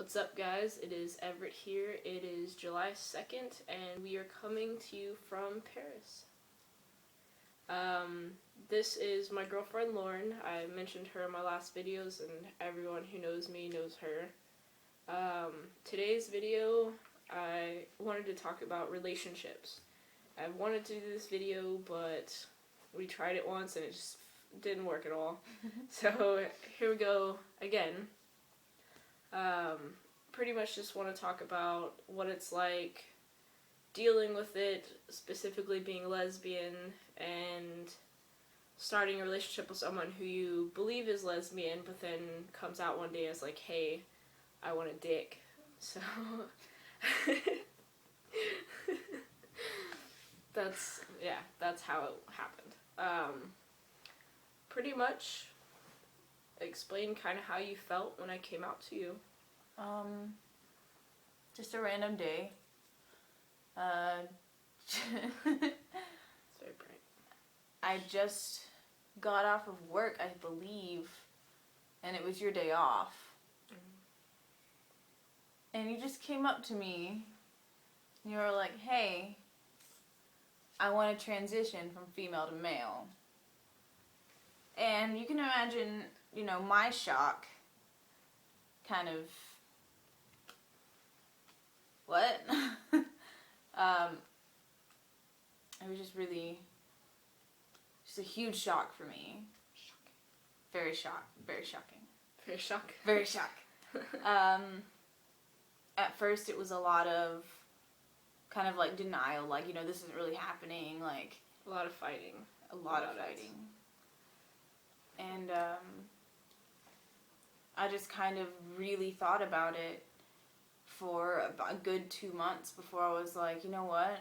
What's up, guys? It is Everett here. It is July 2nd, and we are coming to you from Paris. This is my girlfriend, Lauren. I mentioned her in my last videos, and everyone who knows me knows her. Today's video, I wanted to talk about relationships. I wanted to do this video, but we tried it once, and it just didn't work at all. So, here we go again. Pretty much just want to talk about what it's like dealing with it, specifically being lesbian, and starting a relationship with someone who you believe is lesbian, but then comes out one day as like, hey, I want a dick. So, that's how it happened. Pretty much explain kind of how you felt when I came out to you. Just a random day. It's very bright. I just got off of work, I believe, and it was your day off. And you just came up to me, and you were like, hey, I want to transition from female to male. And you can imagine, my shock, kind of, what? It was just a huge shock for me. Very shocking. Very shock. Very shock. At first it was a lot of kind of like denial, like, this isn't really happening, like. A lot of fighting. A lot of fighting. And, I just kind of really thought about it for a good 2 months before I was like, you know what,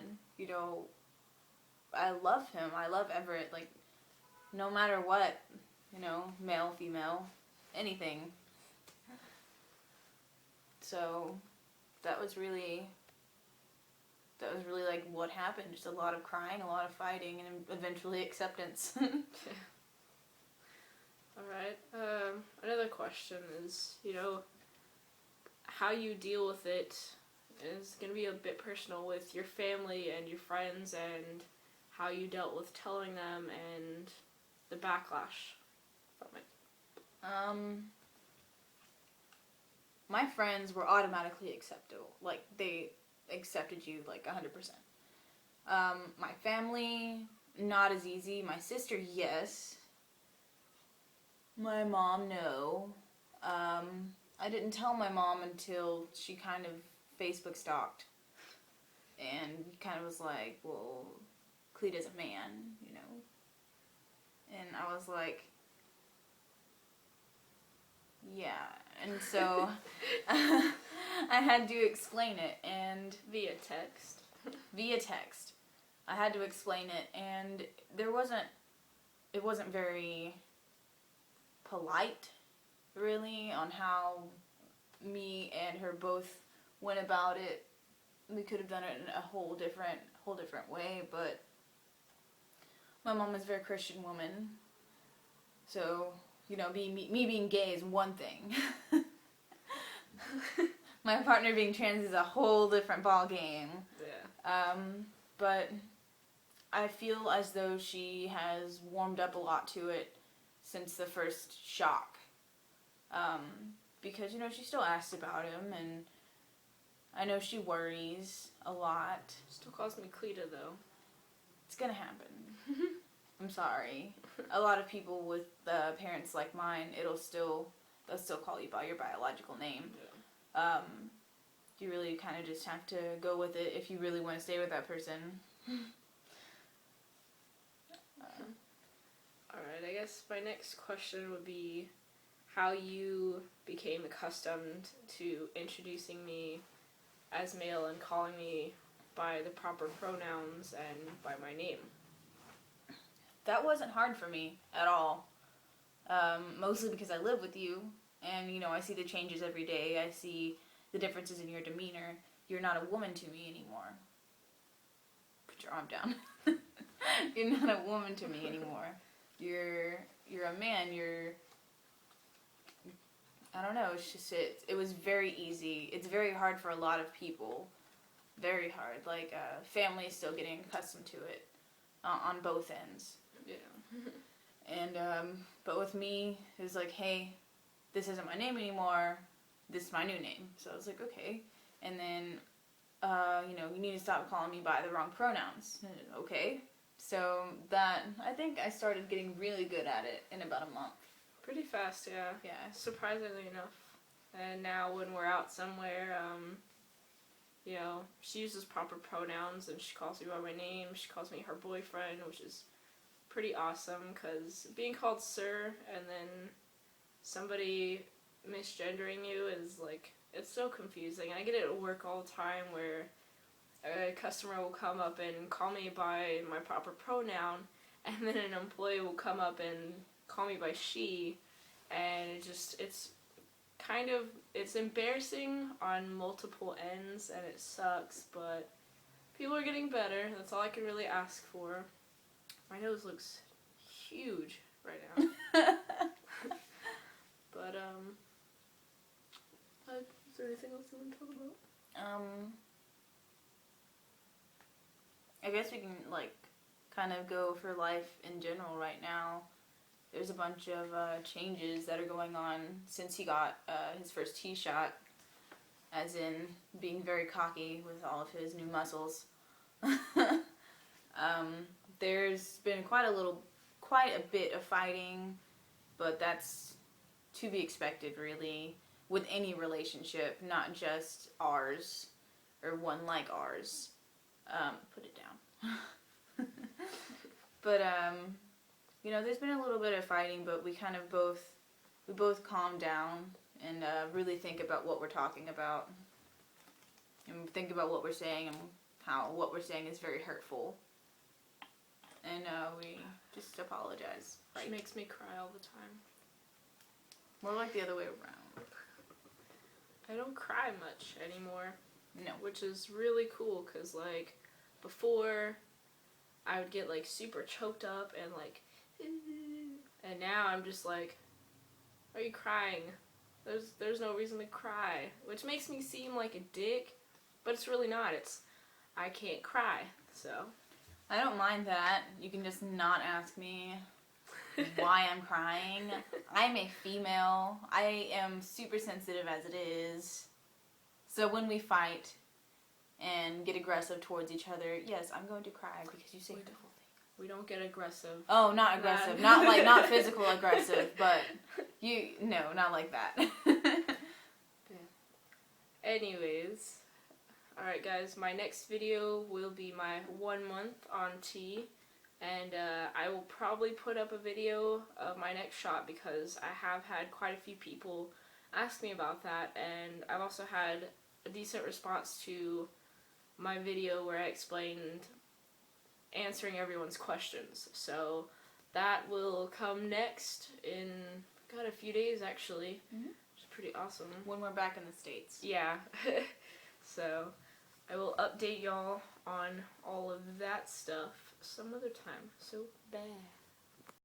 I love him, I love Everett, like, no matter what, male, female, anything. So, that was really like what happened, just a lot of crying, a lot of fighting, and eventually acceptance. Alright, another question is, how you deal with it is going to be a bit personal with your family and your friends, and how you dealt with telling them and the backlash from it. My friends were automatically acceptable. Like, they accepted you, like, 100%. My family, not as easy. My sister, yes. My mom, no. I didn't tell my mom until she kind of Facebook stalked. And kind of was like, well, Cleeta's a man, And I was like, yeah. And so I had to explain it, and Via text. I had to explain it, and it wasn't very polite, really, on how me and her both went about it. We could have done it in a whole different way, but my mom is a very Christian woman, so, me being gay is one thing. My partner being trans is a whole different ball game. Yeah. But I feel as though she has warmed up a lot to it since the first shock. Because, she still asks about him, and I know she worries a lot. Still calls me Cleeta, though. It's gonna happen. I'm sorry. A lot of people with parents like mine, they'll still call you by your biological name. Yeah. You really kind of just have to go with it if you really want to stay with that person. Alright, I guess my next question would be how you became accustomed to introducing me as male and calling me by the proper pronouns and by my name. That wasn't hard for me at all. Mostly because I live with you, and, I see the changes every day. I see the differences in your demeanor. You're not a woman to me anymore. Put your arm down. You're not a woman to me anymore. You're a man. I don't know, it's just, it was very easy. It's very hard for a lot of people. Very hard. Like, families still getting accustomed to it on both ends. Yeah. And, but with me, it was like, hey, this isn't my name anymore. This is my new name. So I was like, okay. And then, you need to stop calling me by the wrong pronouns. Okay. So that, I think I started getting really good at it in about a month. Pretty fast, yeah. Yeah. Surprisingly enough. And now when we're out somewhere, she uses proper pronouns and she calls me by my name. She calls me her boyfriend, which is pretty awesome because being called sir and then somebody misgendering you is like, it's so confusing. I get it at work all the time where a customer will come up and call me by my proper pronoun and then an employee will come up and call me by she, and it's embarrassing on multiple ends and it sucks, but people are getting better. That's all I can really ask for. My nose looks huge right now. But is there anything else you want to talk about? I guess we can, kind of go for life in general right now. There's a bunch of changes that are going on since he got his first tee shot, as in being very cocky with all of his new muscles. There's been quite a bit of fighting, but that's to be expected, really, with any relationship, not just ours, or one like ours. Put it down. But, there's been a little bit of fighting, but we kind of both calm down and really think about what we're talking about, and think about what we're saying and how what we're saying is very hurtful. And we just apologize. Right. She makes me cry all the time. More like the other way around. I don't cry much anymore. No. Which is really cool, because, before, I would get, super choked up and, and now I'm just like, are you crying? There's no reason to cry. Which makes me seem like a dick, but it's really not. I can't cry, so. I don't mind that. You can just not ask me why I'm crying. I'm a female. I am super sensitive as it is. So when we fight and get aggressive towards each other, yes, I'm going to cry because you say the whole thing. We don't get aggressive. Oh, not aggressive. Not physical aggressive, but not like that. Yeah. Anyways, alright guys, my next video will be my 1 month on tea, and I will probably put up a video of my next shot because I have had quite a few people ask me about that, and I've also had a decent response to my video where I explained answering everyone's questions. So that will come next in a few days actually. Mm-hmm. Which is pretty awesome. When we're back in the States. Yeah. So I will update y'all on all of that stuff some other time. So bye.